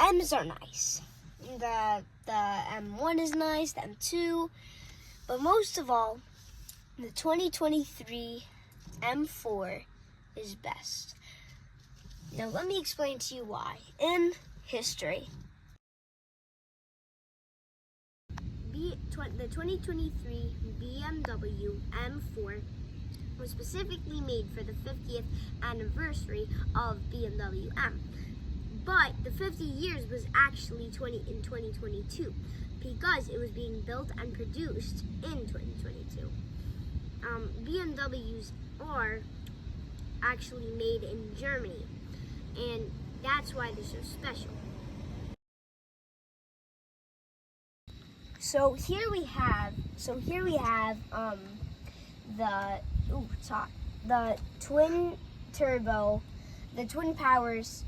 M's are nice. The M1 is nice, the M2, but most of all, the 2023 M4 is best. Now let me explain to you why. In history, the 2023 BMW M4 was specifically made for the 50th anniversary of BMW M. But the 50 years was actually in 2022 because it was being built and produced in 2022. BMWs are actually made in Germany, and that's why they're so special. So here we have the twin turbo, the twin powers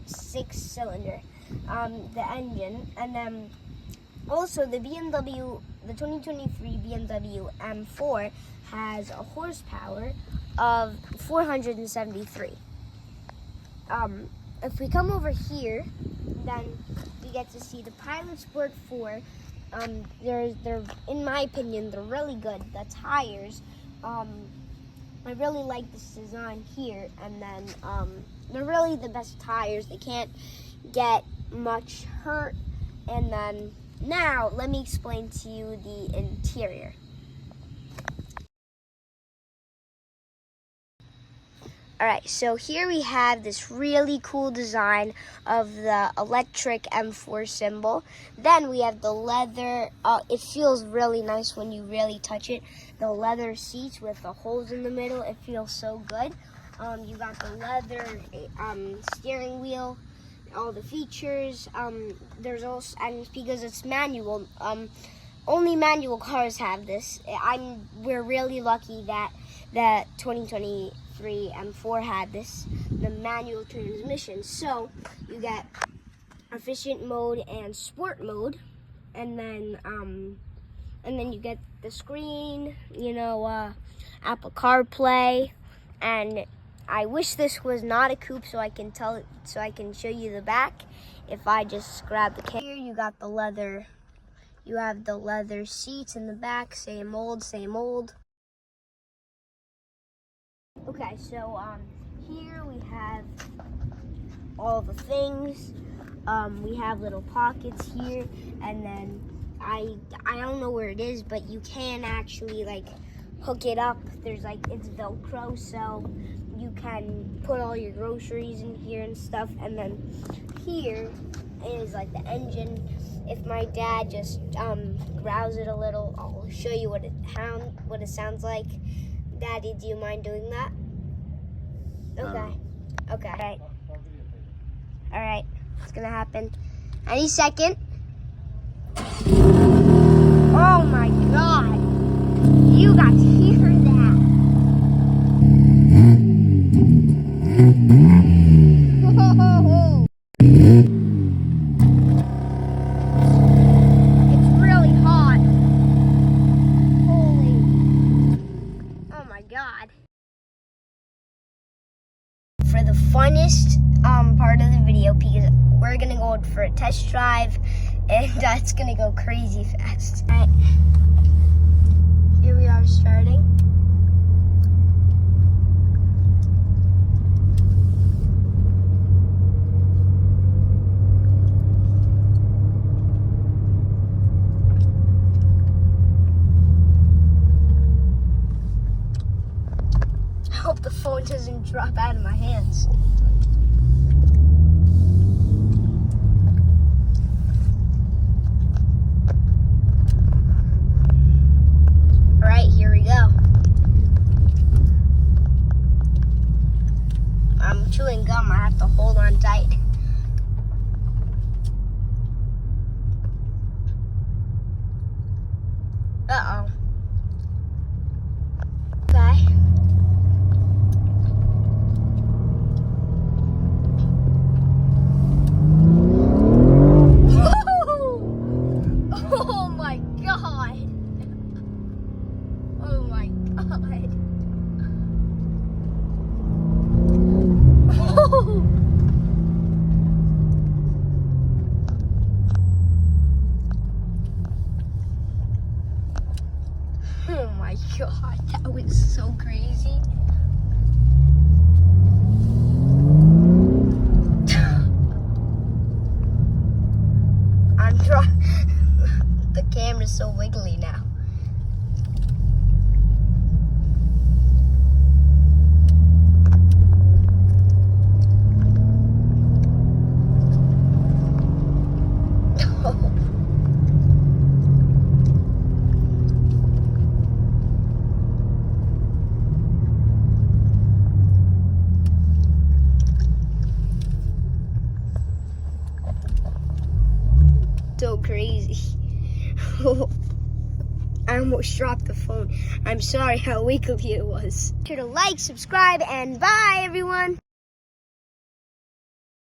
6-cylinder, the engine, and then also the 2023 BMW M4 has a horsepower of 473. If we come over here, then we get to see the Pilot Sport 4. They're in my opinion, they're really good. The tires, I really like this design here, and then they're really the best tires. They can't get much hurt. And then now let me explain to you the interior. Alright, so here we have this really cool design of the electric M4 symbol. Then we have the leather, it feels really nice when you really touch it. The leather seats with the holes in the middle, it feels so good. You got the leather steering wheel, all the features. There's also, and because it's manual, only manual cars have this. We're really lucky that 2023 M4 had this, the manual transmission. So you get efficient mode and sport mode, and then you get the screen, Apple CarPlay, and I wish this was not a coupe so I can show you the back. If I just grab the camera, here you got the leather. You have the leather seats in the back, same old. Okay, so here we have all the things. We have little pockets here, and then I don't know where it is, but you can actually hook it up. There's it's Velcro, so you can put all your groceries in here and stuff. And then here is the engine. If my dad just growls it a little, I'll show you what it sounds like. Daddy, do you mind doing that? Okay. Okay. All right. It's gonna happen any second. Oh my God! You got to hear that. It's really hot. Holy. Oh my God. For the funnest part of the video, because we're gonna go for a test drive, and that's gonna go crazy fast. All right, here we are starting. I hope the phone doesn't drop out of my hands. All right, here we go. I'm chewing gum. I have to hold on tight. Uh-oh. Okay. Oh my God. Oh my God. Oh. so crazy. I almost dropped the phone. I'm sorry how wiggly it was. Be sure to like, subscribe, and bye, everyone.